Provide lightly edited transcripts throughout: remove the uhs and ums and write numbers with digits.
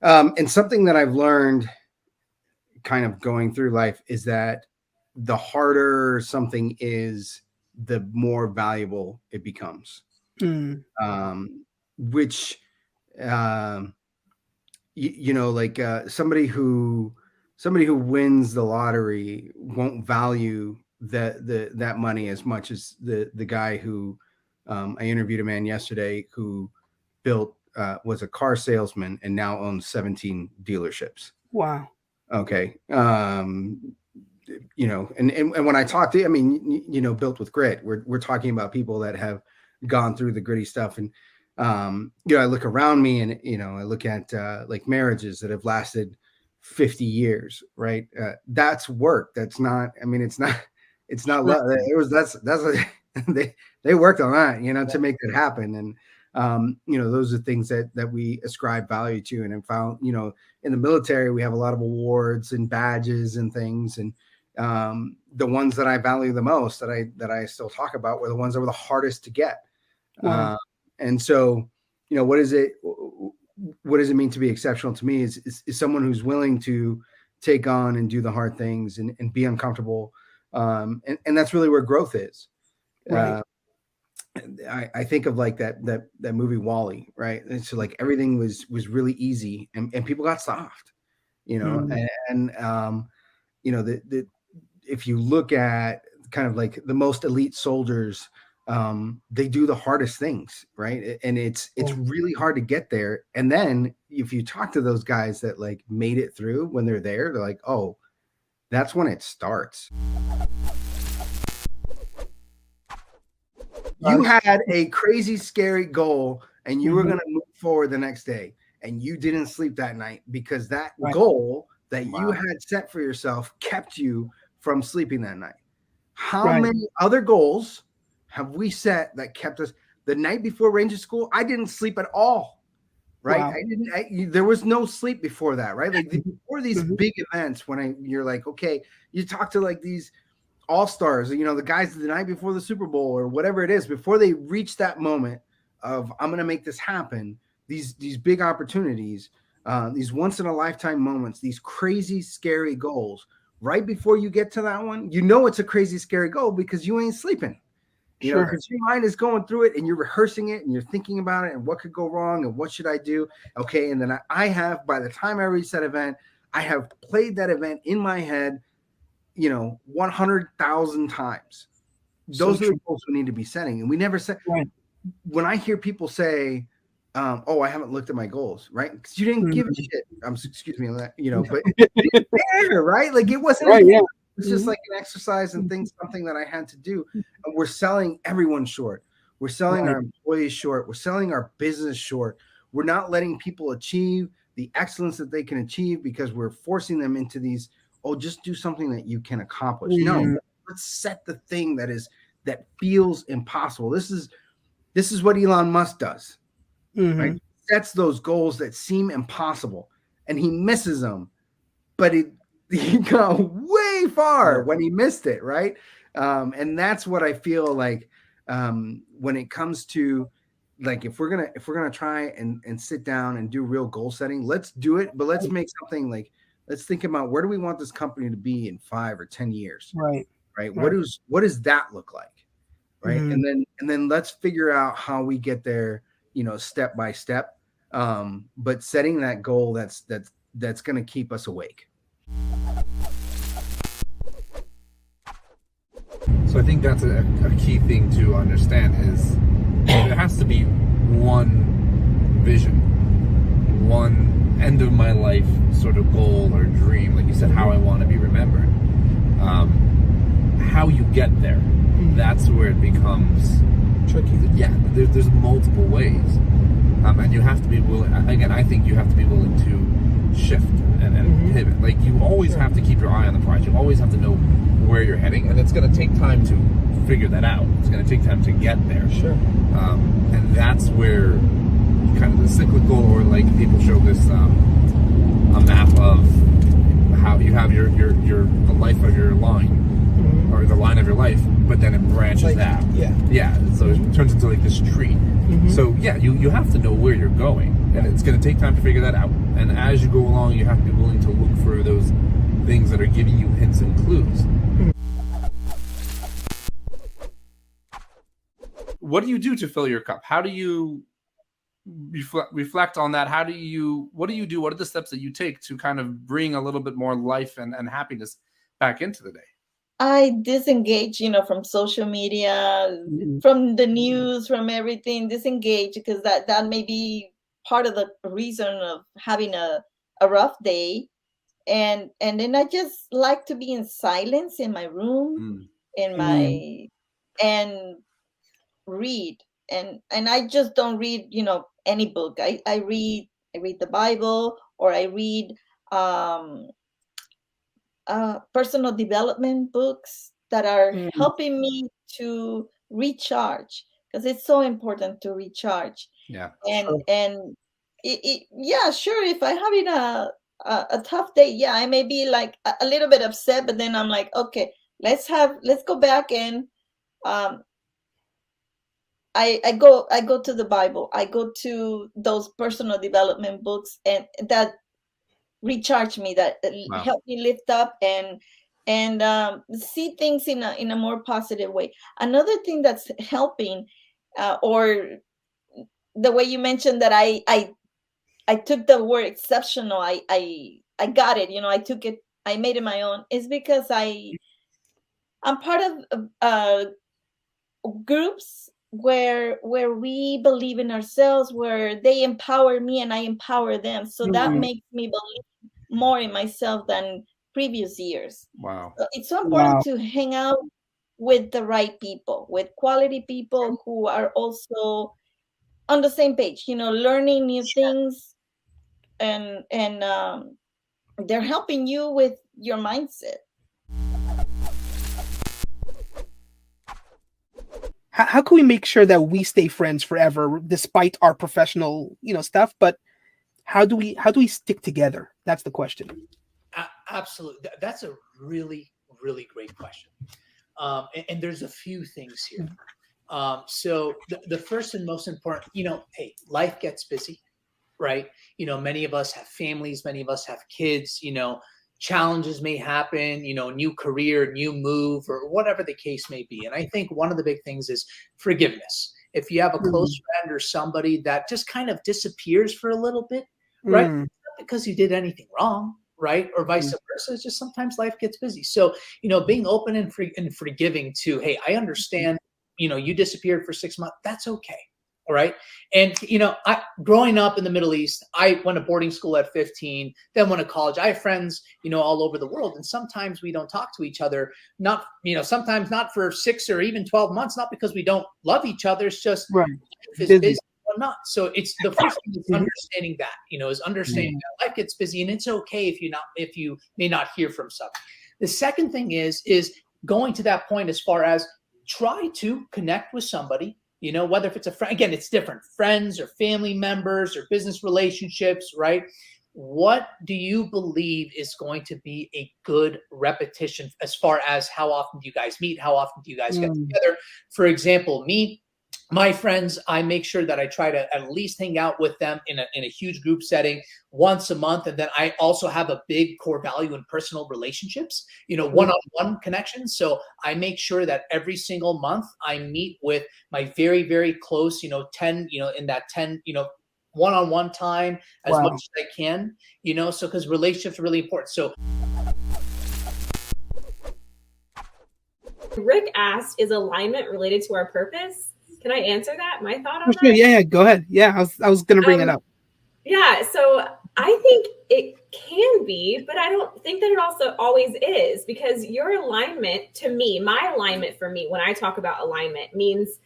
And something that I've learned kind of going through life is that the harder something is, the more valuable it becomes. Which, like somebody who wins the lottery won't value that money as much as the guy who, I interviewed a man yesterday who was a car salesman and now owns 17 dealerships. Wow. Okay. And when I talk to, I mean, built with grit, we're talking about people that have gone through the gritty stuff. And, I look around me and, I look at like marriages that have lasted 50 years, right? That's work. That's not, I mean, it's not love. They worked on that, to make that happen. And, those are things that we ascribe value to. And I found, in the military, we have a lot of awards and badges and things. And the ones that I value the most that I still talk about were the ones that were the hardest to get. Wow. And so, what does it mean to be exceptional to me is someone who's willing to take on and do the hard things and be uncomfortable. And that's really where growth is. Right. I think of like that movie WALL-E, right? And so like everything was really easy and people got soft, and if you look at kind of like the most elite soldiers, they do the hardest things, right? And it's really hard to get there. And then if you talk to those guys that like made it through, when they're there, they're like, oh, that's when it starts. You had a crazy, scary goal and you were going to move forward the next day, and you didn't sleep that night because that goal that you had set for yourself kept you from sleeping that night. How many other goals have we set that kept us? The night before Ranger School, I didn't sleep at all, right? Wow. There was no sleep before that, right? Like before these big events, you're like, okay, you talk to like these all-stars, the guys the night before the Super Bowl or whatever it is, before they reach that moment of I'm going to make this happen, these big opportunities, these once in a lifetime moments, these crazy, scary goals, right before you get to that one, it's a crazy, scary goal because you ain't sleeping, because your mind is going through it and you're rehearsing it and you're thinking about it and what could go wrong and what should I do? Okay. And then I have, by the time I reach that event, I have played that event in my head 100,000 times. Those are the goals we need to be setting. And we never set. When I hear people say, oh, I haven't looked at my goals, right? Because you didn't give a shit. Excuse me, but it's there, right? Like it wasn't. Right, yeah. It's just like an exercise and something that I had to do. And we're selling everyone short. We're selling our employees short. We're selling our business short. We're not letting people achieve the excellence that they can achieve because we're forcing them into these, oh, just do something that you can accomplish. No, let's set the thing that feels impossible. This is what Elon Musk does, right? He sets those goals that seem impossible and he misses them, but he got way far when he missed it, right? And that's what I feel like when it comes to like if we're gonna try and sit down and do real goal setting, let's do it, but let's make something like, let's think about where do we want this company to be in 5 or 10 years? Right. What does that look like? Right. And then let's figure out how we get there, step by step. But setting that goal that's going to keep us awake. So I think that's a key thing to understand is there has to be one vision, one end of my life sort of goal or dream, like you said, how I want to be remembered. How you get there, that's where it becomes tricky. Yeah, there's multiple ways, and you have to be willing. Again, I think you have to be willing to shift and pivot. Like you always have to keep your eye on the prize. You always have to know where you're heading, and it's going to take time to figure that out. It's going to take time to get there. Sure. And that's where kind of the cyclical, or like people show this a map of how you have the life of your line, or the line of your life, but then it branches out. So it turns into like this tree. So yeah, you have to know where you're going, And it's going to take time to figure that out. And as you go along, you have to be willing to look for those things that are giving you hints and clues. What do you do to fill your cup? How do you reflect on that? What do you do? What are the steps that you take to kind of bring a little bit more life and happiness back into the day? I disengage, from social media, from the news, from everything, disengage, because that may be part of the reason of having a rough day. And then I just like to be in silence in my room, and read. And I just don't read, any book. I read the Bible, or I read personal development books that are helping me to recharge, because it's so important to recharge. Yeah. And yeah, sure, if I'm having a tough day, yeah, I may be like a little bit upset, but then I'm like, okay, let's go back, and I go to the Bible, I go to those personal development books, and that recharge me, that help me lift up and see things in a more positive way. Another thing that's helping, or the way you mentioned that I took the word exceptional, I got it, I took it, I made it my own, is because I'm part of groups where we believe in ourselves, where they empower me and I empower them, so that makes me believe more in myself than previous years. Wow. So it's so important to hang out with the right people, with quality people who are also on the same page, learning new things, and they're helping you with your mindset. How can we make sure that we stay friends forever despite our professional, stuff? But how do we stick together? That's the question. Absolutely. That's a really, really great question. And there's a few things here. So the first and most important, hey, life gets busy, right? Many of us have families, many of us have kids, challenges may happen, new career, new move, or whatever the case may be. And I think one of the big things is forgiveness. If you have a close friend or somebody that just kind of disappears for a little bit, right? Not because you did anything wrong, right? Or vice versa. It's just sometimes life gets busy. So, being open and forgiving to, hey, I understand, you disappeared for 6 months. That's okay. All right. And, growing up in the Middle East, I went to boarding school at 15, then went to college. I have friends, all over the world. And sometimes we don't talk to each other, sometimes not for 6 or even 12 months, not because we don't love each other. It's just it's busy or not. So it's the first thing is understanding that, is understanding that life gets busy, and it's okay if you may not hear from somebody. The second thing is going to that point as far as try to connect with somebody. Whether if it's a friend, again, it's different, friends or family members or business relationships, right? What do you believe is going to be a good repetition as far as how often do you guys meet? How often do you guys get together? For example, my friends, I make sure that I try to at least hang out with them in a huge group setting once a month. And then I also have a big core value in personal relationships, one-on-one connections. So I make sure that every single month I meet with my very, very close, 10, in that 10, one-on-one time as much as I can, so because relationships are really important. So Rick asked, is alignment related to our purpose? Can I answer that? My thought on that? Yeah, go ahead. Yeah, I was going to bring it up. Yeah, so I think it can be, but I don't think that it also always is, because your alignment, to me, my alignment for me, when I talk about alignment, means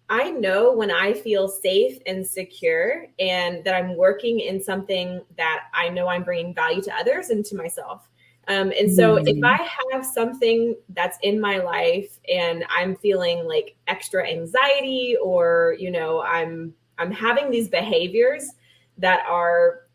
I know when I feel safe and secure and that I'm working in something that I know I'm bringing value to others and to myself. And so if I have something that's in my life and I'm feeling like extra anxiety, or, I'm having these behaviors that are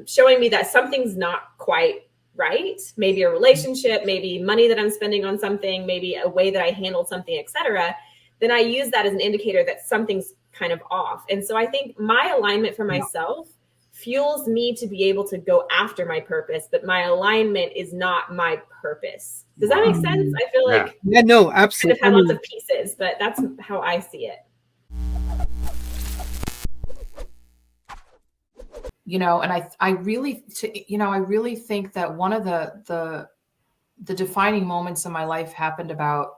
showing me that something's not quite right, maybe a relationship, maybe money that I'm spending on something, maybe a way that I handled something, etc. then I use that as an indicator that something's kind of off. And so I think my alignment for myself fuels me to be able to go after my purpose, but my alignment is not my purpose. Does that make sense? I feel like no, absolutely. kind of have lots of pieces, but that's how I see it. And I really think that one of the defining moments in my life happened about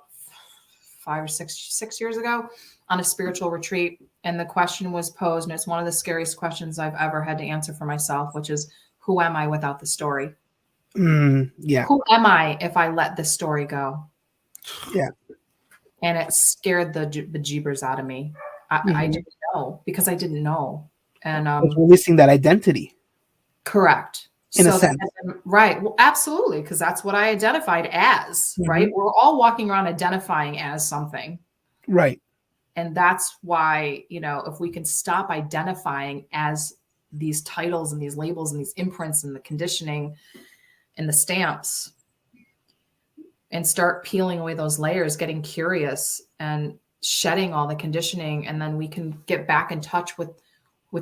5 or 6 years ago on a spiritual retreat. And the question was posed, and it's one of the scariest questions I've ever had to answer for myself, which is, who am I without the story? Yeah. Who am I if I let this story go? Yeah. And it scared the bejeebers out of me. I didn't know, because I didn't know. And we're missing that identity. Correct. In a sense. Right. Well, absolutely. Because that's what I identified as, right? We're all walking around identifying as something. Right. And that's why, if we can stop identifying as these titles and these labels and these imprints and the conditioning and the stamps, and start peeling away those layers, getting curious and shedding all the conditioning, and then we can get back in touch with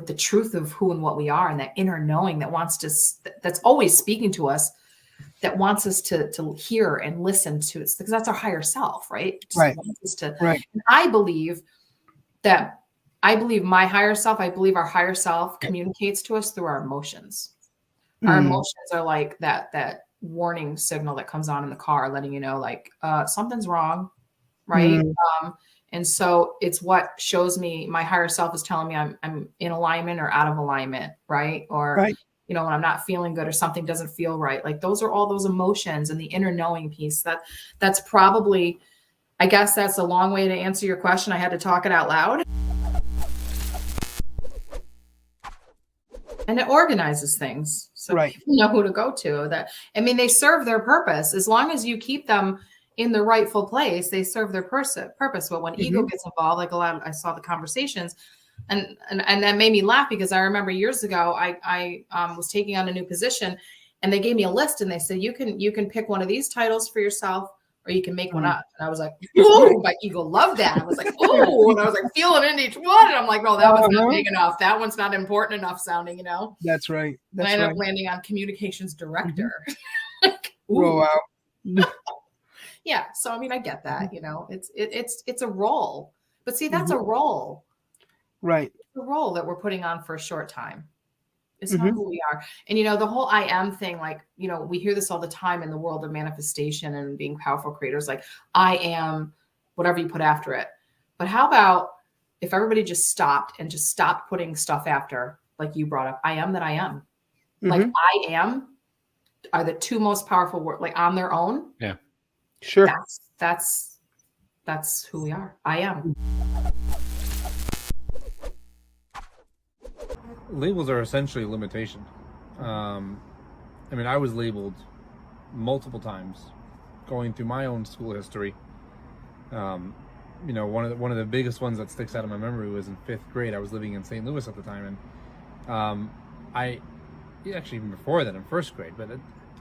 the truth of who and what we are, and that inner knowing that that's always speaking to us, that wants us to hear and listen to it, because that's our higher self, right? Right. Right. And I believe my higher self, I believe our higher self communicates to us through our emotions. Our emotions are like that warning signal that comes on in the car, letting you know, like, something's wrong. Right. And so it's what shows me, my higher self is telling me I'm in alignment or out of alignment. Right. Or, when I'm not feeling good or something doesn't feel right. Like, those are all those emotions, and the inner knowing piece that's probably, I guess that's a long way to answer your question. I had to talk it out loud. And it organizes things. So you know who to go to. They serve their purpose. As long as you keep them in the rightful place, they serve their purpose. But when ego gets involved, like I saw the conversations, and that made me laugh, because I remember years ago, I was taking on a new position, and they gave me a list, and they said, you can pick one of these titles for yourself, or you can make one up. And I was like, oh, my ego loved that. I was like, oh, and I was like feeling in each one. And I'm like, no, that one's not big enough. That one's not important enough sounding, That's right. And I ended up landing on communications director. Oh, wow. Yeah. So, I get that, it's a role, but see, that's a role. Right. It's a role that we're putting on for a short time. It's not who we are. And, the whole I am thing, like, we hear this all the time in the world of manifestation and being powerful creators, like, I am whatever you put after it. But how about if everybody just stopped putting stuff after, like you brought up, I am that I am. Like, I am are the two most powerful words, like, on their own. Yeah. Sure. That's who we are. I am. Labels are essentially a limitation. I was labeled multiple times going through my own school history. One of the biggest ones that sticks out of my memory was in 5th grade. I was living in St. Louis at the time, and actually even before that, in 1st grade, but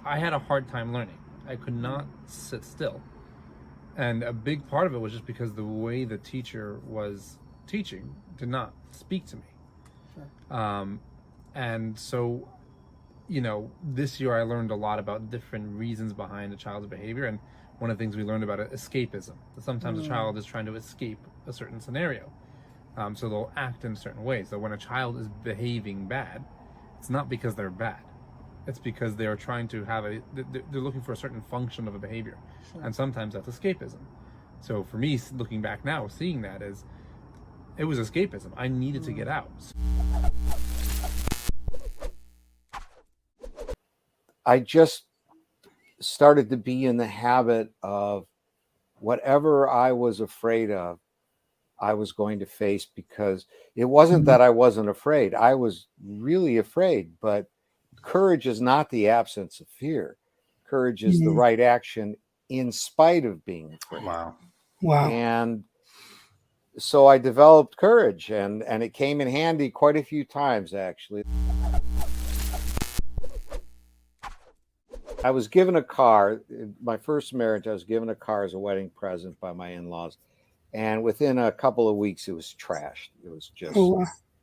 I had a hard time learning. I could not sit still. And a big part of it was just because the way the teacher was teaching did not speak to me. Sure. And so, this year I learned a lot about different reasons behind a child's behavior. And one of the things we learned about escapism, that sometimes a child is trying to escape a certain scenario. So they'll act in certain ways. So when a child is behaving bad, it's not because they're bad. It's because they're trying to they're looking for a certain function of a behavior. Sure. And sometimes that's escapism. So for me, looking back now, seeing that it was escapism. I needed to get out. I just started to be in the habit of whatever I was afraid of, I was going to face, because it wasn't that I wasn't afraid. I was really afraid, but courage is not the absence of fear. Courage is the right action in spite of being afraid. Wow. And so I developed courage, and it came in handy quite a few times, actually. I was given a car. In my first marriage, I was given a car as a wedding present by my in-laws. And within a couple of weeks, it was trashed. It was just,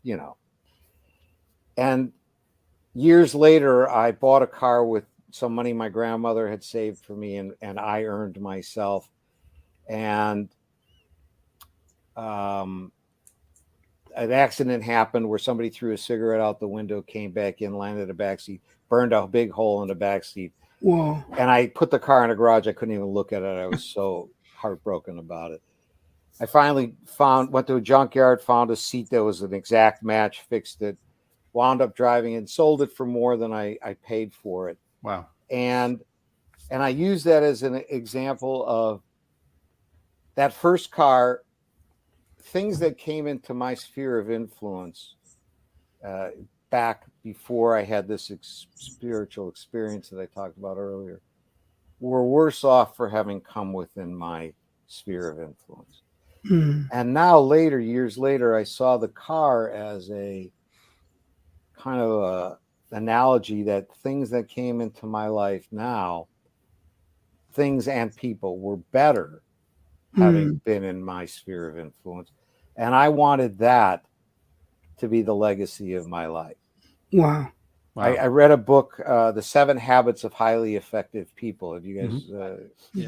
you know. And years later, I bought a car with some money my grandmother had saved for me, and I earned myself. And an accident happened where somebody threw a cigarette out the window, came back in, landed in the backseat, burned a big hole in the backseat. Whoa. And I put the car in a garage. I couldn't even look at it. I was so heartbroken about it. I finally went to a junkyard, found a seat that was an exact match, fixed it, wound up driving it, sold it for more than I paid for it. Wow. And I use that as an example of that first car, things that came into my sphere of influence back before I had this spiritual experience that I talked about earlier, were worse off for having come within my sphere of influence. And now later, years later, I saw the car as a kind of a analogy that things that came into my life now, things and people, were better having been in my sphere of influence. And I wanted that to be the legacy of my life. Wow. I read a book, The 7 Habits of Highly Effective People. Have you guys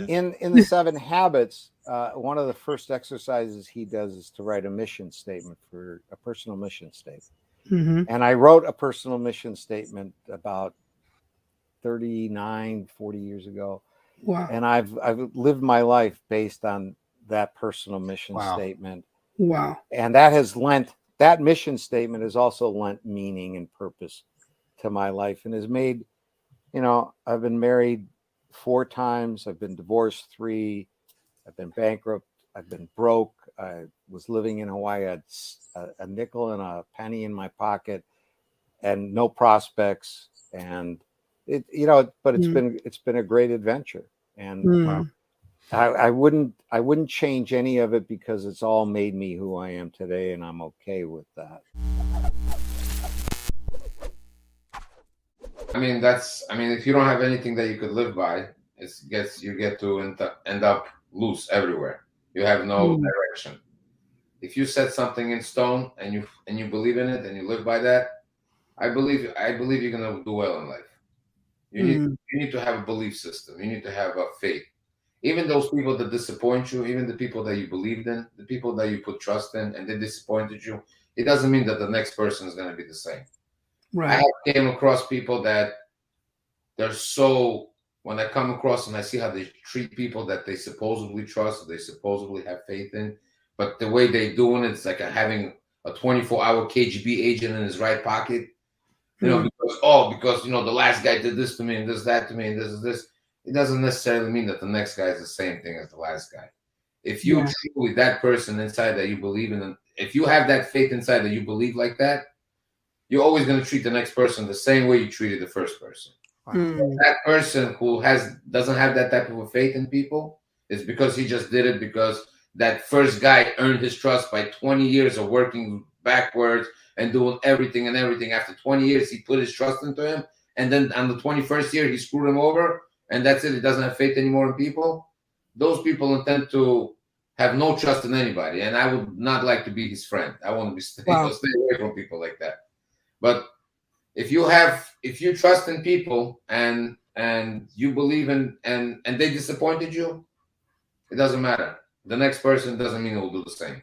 in the 7 Habits, one of the first exercises he does is to write a mission statement, for a personal mission statement. And I wrote a personal mission statement about 39, 40 years ago. Wow. And I've lived my life based on that personal mission statement. Wow. And that mission statement has also lent meaning and purpose to my life, and has made, I've been married 4 times. I've been divorced 3. I've been bankrupt. I've been broke. I was living in Hawaii. I had a nickel and a penny in my pocket and no prospects. And but it's been a great adventure. And I wouldn't change any of it, because it's all made me who I am today, and I'm okay with that. I mean, if you don't have anything that you could live by, you get to end up loose everywhere. You have no direction. If you set something in stone and you believe in it and you live by that, I believe you're gonna do well in life. You need to have a belief system. You need to have a faith. Even those people that disappoint you, even the people that you believed in, the people that you put trust in, and they disappointed you, it doesn't mean that the next person is going to be the same. Right. I have came across people that they're so, when I come across and I see how they treat people that they supposedly trust, they supposedly have faith in, but the way they doing it's like having a 24-hour KGB agent in his right pocket, because the last guy did this to me and this that to me and this is this. It doesn't necessarily mean that the next guy is the same thing as the last guy. If you truly, that person inside that you believe in, if you have that faith inside that you believe like that, you're always going to treat the next person the same way you treated the first person. That person who doesn't have that type of a faith in people is because he just did it because that first guy earned his trust by 20 years of working backwards and doing everything. After 20 years, he put his trust into him. And then on the 21st year, he screwed him over. And that's it. He doesn't have faith anymore in people. Those people intend to have no trust in anybody. And I would not like to be his friend. I want to stay away from people like that. But if you trust in people and you believe in and they disappointed you, it doesn't matter. The next person doesn't mean it will do the same.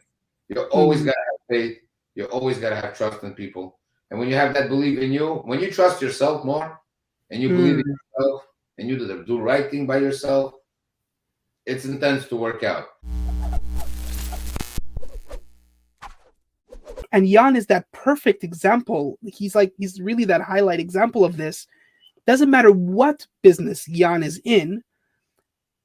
You always got to have faith. You always got to have trust in people. And when you have that belief in you, when you trust yourself more and you believe in yourself, and you do the right thing by yourself, it's intends to work out. And Jan is that perfect example. He's really that highlight example of this. Doesn't matter what business Jan is in,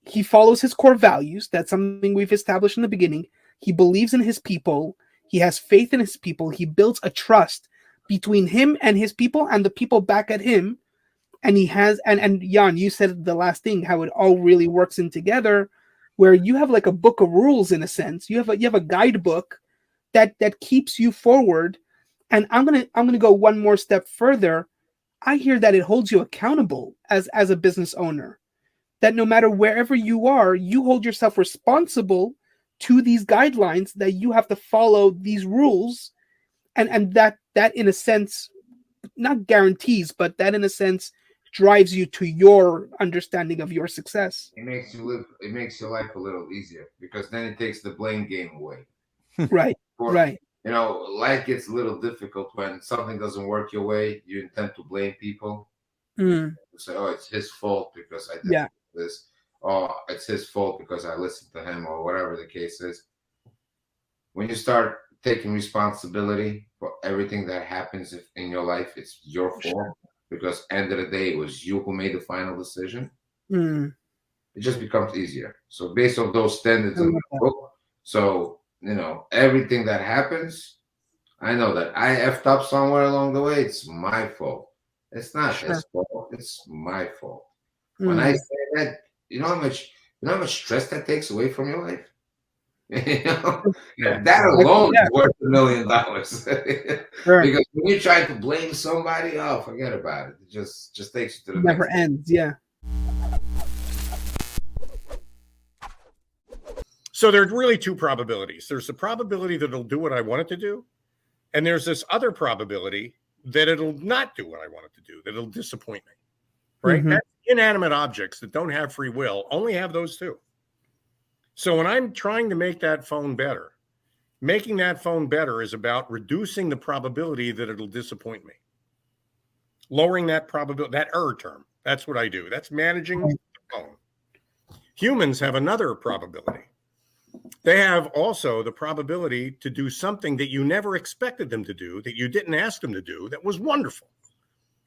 he follows his core values. That's something we've established in the beginning. He believes in his people. He has faith in his people. He builds a trust between him and his people and the people back at him. And he has, and Jan, you said the last thing, how it all really works in together, where you have like a book of rules in a sense. You have a guidebook that keeps you forward. And I'm gonna go one more step further. I hear that it holds you accountable as a business owner. That no matter wherever you are, you hold yourself responsible to these guidelines, that you have to follow these rules, and that in a sense, not guarantees, but that in a sense drives you to your understanding of your success. It makes your life a little easier, because then it takes the blame game away. Right. Right. You know, life gets a little difficult when something doesn't work your way. You intend to blame people. Mm. You say, "Oh, it's his fault because I did this." Oh, it's his fault because I listened to him, or whatever the case is. When you start taking responsibility for everything that happens in your life, it's your fault, because end of the day, it was you who made the final decision. Mm. It just becomes easier. So based on those standards in the book, so, you know, everything that happens, I know that I effed up somewhere along the way. It's my fault. It's not his fault. It's my fault. When I say that, you know how much stress that takes away from your life? You know, that alone is worth $1 million. Because when you try to blame somebody, oh, forget about it. It just takes you to the never next ends. Yeah. So there's really two probabilities. There's the probability that it'll do what I want it to do, and there's this other probability that it'll not do what I want it to do, that it'll disappoint me. Right? Mm-hmm. That's inanimate objects that don't have free will only have those two. So when I'm trying to make that phone better, making that phone better is about reducing the probability that it'll disappoint me. Lowering that probability, that error term. That's what I do. That's managing the phone. Humans have another probability. They have also the probability to do something that you never expected them to do, that you didn't ask them to do, that was wonderful.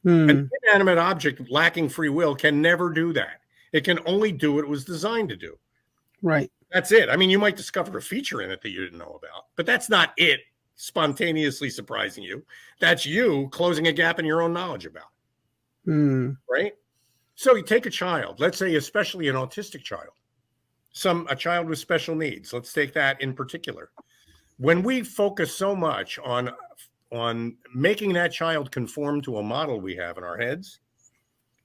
An inanimate object lacking free will can never do that. It can only do what it was designed to do. Right. That's it. I mean, you might discover a feature in it that you didn't know about, but that's not it spontaneously surprising you. That's you closing a gap in your own knowledge about it. Right? So you take a child, let's say especially an autistic child, a child with special needs. Let's take that in particular. When we focus so much on making that child conform to a model we have in our heads,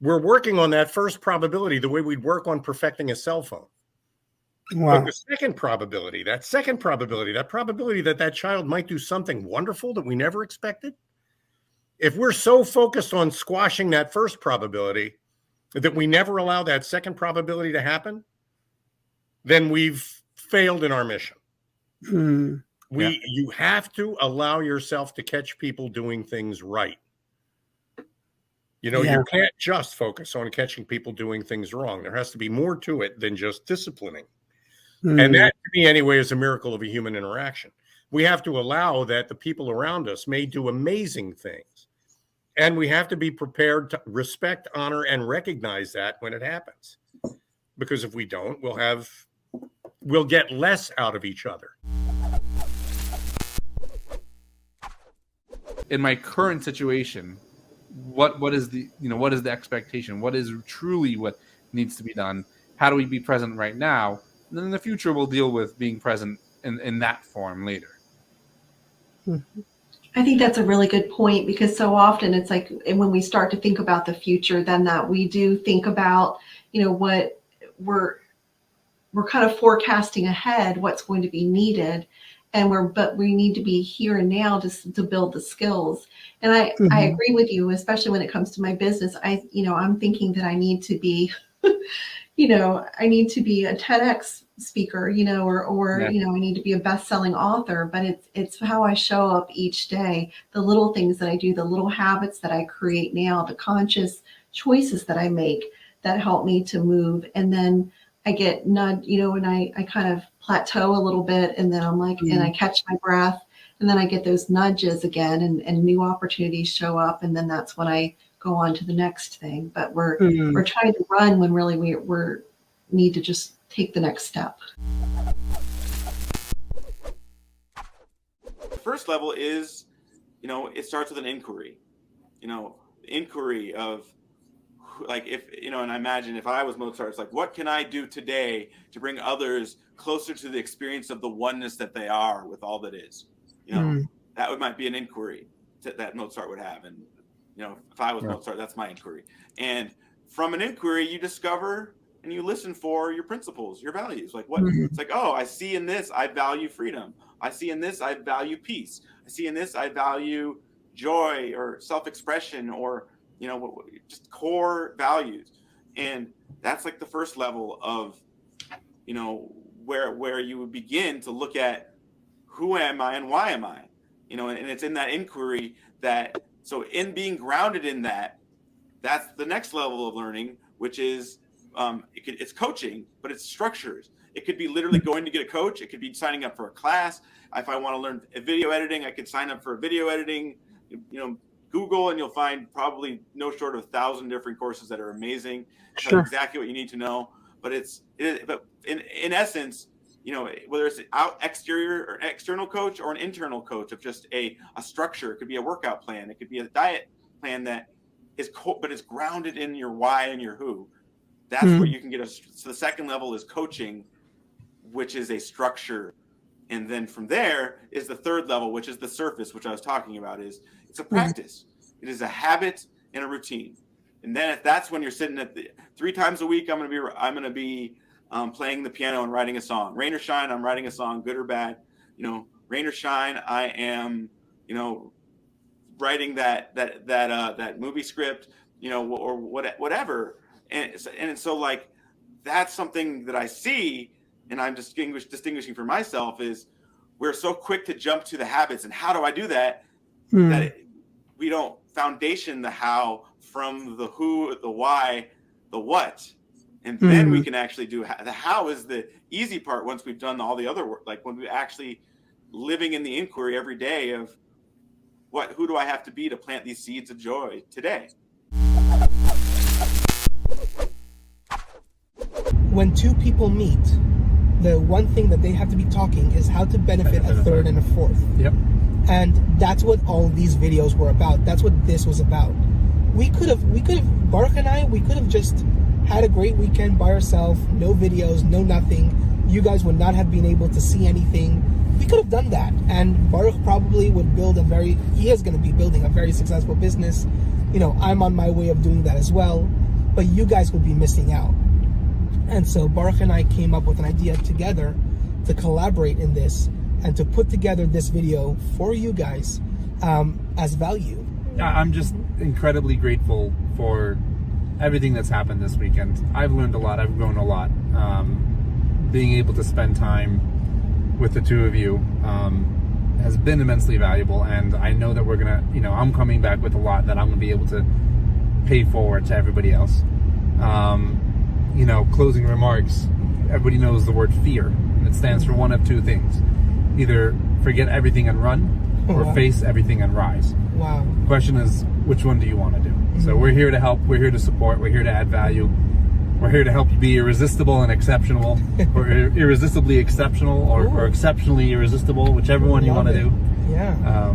we're working on that first probability the way we'd work on perfecting a cell phone. Wow. But the second probability, that probability that child might do something wonderful that we never expected, if we're so focused on squashing that first probability that we never allow that second probability to happen, then we've failed in our mission. You have to allow yourself to catch people doing things right. You know, you can't just focus on catching people doing things wrong. There has to be more to it than just disciplining. And that, to me anyway, is a miracle of a human interaction. We have to allow that the people around us may do amazing things. And we have to be prepared to respect, honor, and recognize that when it happens. Because if we don't, we'll get less out of each other. In my current situation, what is the expectation? What is truly what needs to be done? How do we be present right now? And then in the future, we'll deal with being present in that form later. I think that's a really good point, because so often it's like, and when we start to think about the future, then that we do think about, you know, what we're kind of forecasting ahead, what's going to be needed. But we need to be here and now to build the skills. And I agree with you, especially when it comes to my business. I'm thinking that I need to be, I need to be a TEDx speaker, or I need to be a best-selling author, but it's how I show up each day, the little things that I do, the little habits that I create now, the conscious choices that I make that help me to move. And then I get nudged, and I kind of plateau a little bit, and then I'm like, and I catch my breath, and then I get those nudges again, and new opportunities show up, and then that's when I go on to the next thing. But we're trying to run when really we're need to just take the next step. The first level is, it starts with an inquiry. Inquiry of, like, if and I imagine if I was Mozart, it's like, what can I do today to bring others closer to the experience of the oneness that they are with all that is. That might be an inquiry that Mozart would have. And if I was Mozart, that's my inquiry. And from an inquiry, you discover and you listen for your principles, your values. Like what it's like, oh, I see in this I value freedom. I see in this I value peace. I see in this I value joy or self-expression, or just core values. And that's like the first level of where you would begin to look at who am I and why am I, and it's in that inquiry that, so in being grounded in that, that's the next level of learning, which is it's coaching, but it's structures. It could be literally going to get a coach. It could be signing up for a class. If I want to learn video editing, I could sign up for video editing. Google, and you'll find probably no short of 1,000 different courses that are amazing. Sure. Exactly what you need to know. But but in essence, whether it's an exterior or external coach or an internal coach of just a structure, it could be a workout plan. It could be a diet plan that is but it's grounded in your why and your who. That's where you can get so the second level is coaching, which is a structure. And then from there is the third level, which is the surface, which I was talking about. It's a practice. It is a habit and a routine. And then that's when you're sitting at 3 times a week, I'm going to be playing the piano and writing a song. Rain or shine, I'm writing a song, good or bad. Rain or shine, I am, writing that movie script, or whatever. And so like that's something that I see, and I'm distinguishing for myself, is we're so quick to jump to the habits. And how do I do that? That we don't foundation the how from the who, the why, the what. And then we can actually do the how is the easy part once we've done all the other work. Like when we're actually living in the inquiry every day of who do I have to be to plant these seeds of joy today? When two people meet, the one thing that they have to be talking is how to benefit a third and a fourth. Yep. And that's what all these videos were about. That's what this was about. We could have, Baruch and I, we could have just had a great weekend by ourselves, no videos, no nothing. You guys would not have been able to see anything. We could have done that. And Baruch probably would he is going to be building a very successful business. I'm on my way of doing that as well. But you guys would be missing out. And so Baruch and I came up with an idea together to collaborate in this and to put together this video for you guys as value. I'm just incredibly grateful for everything that's happened this weekend. I've learned a lot. I've grown a lot. Being able to spend time with the two of you has been immensely valuable. And I know that we're going to, I'm coming back with a lot that I'm going to be able to pay forward to everybody else. Closing remarks, everybody knows the word fear, and it stands for one of two things: either forget everything and run, or face everything and rise. Wow. The question is, which one do you want to do? So we're here to help, we're here to support, we're here to add value, we're here to help you be irresistible and exceptional, or irresistibly exceptional, or exceptionally irresistible, whichever one you want to do. Yeah.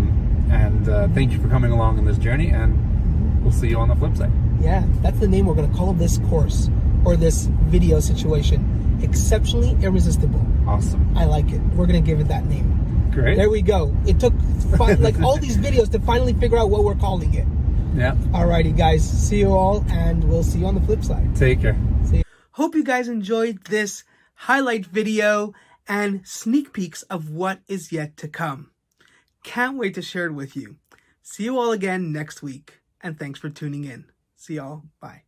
Thank you for coming along on this journey, and we'll see you on the flip side. Yeah, that's the name we're going to call this course, or this video situation. Exceptionally Irresistible. Awesome. I like it. We're going to give it that name. Great. There we go. It took all these videos to finally figure out what we're calling it. Yeah. Alrighty, guys. See you all, and we'll see you on the flip side. Take care. See you. Hope you guys enjoyed this highlight video and sneak peeks of what is yet to come. Can't wait to share it with you. See you all again next week, and thanks for tuning in. See y'all. Bye.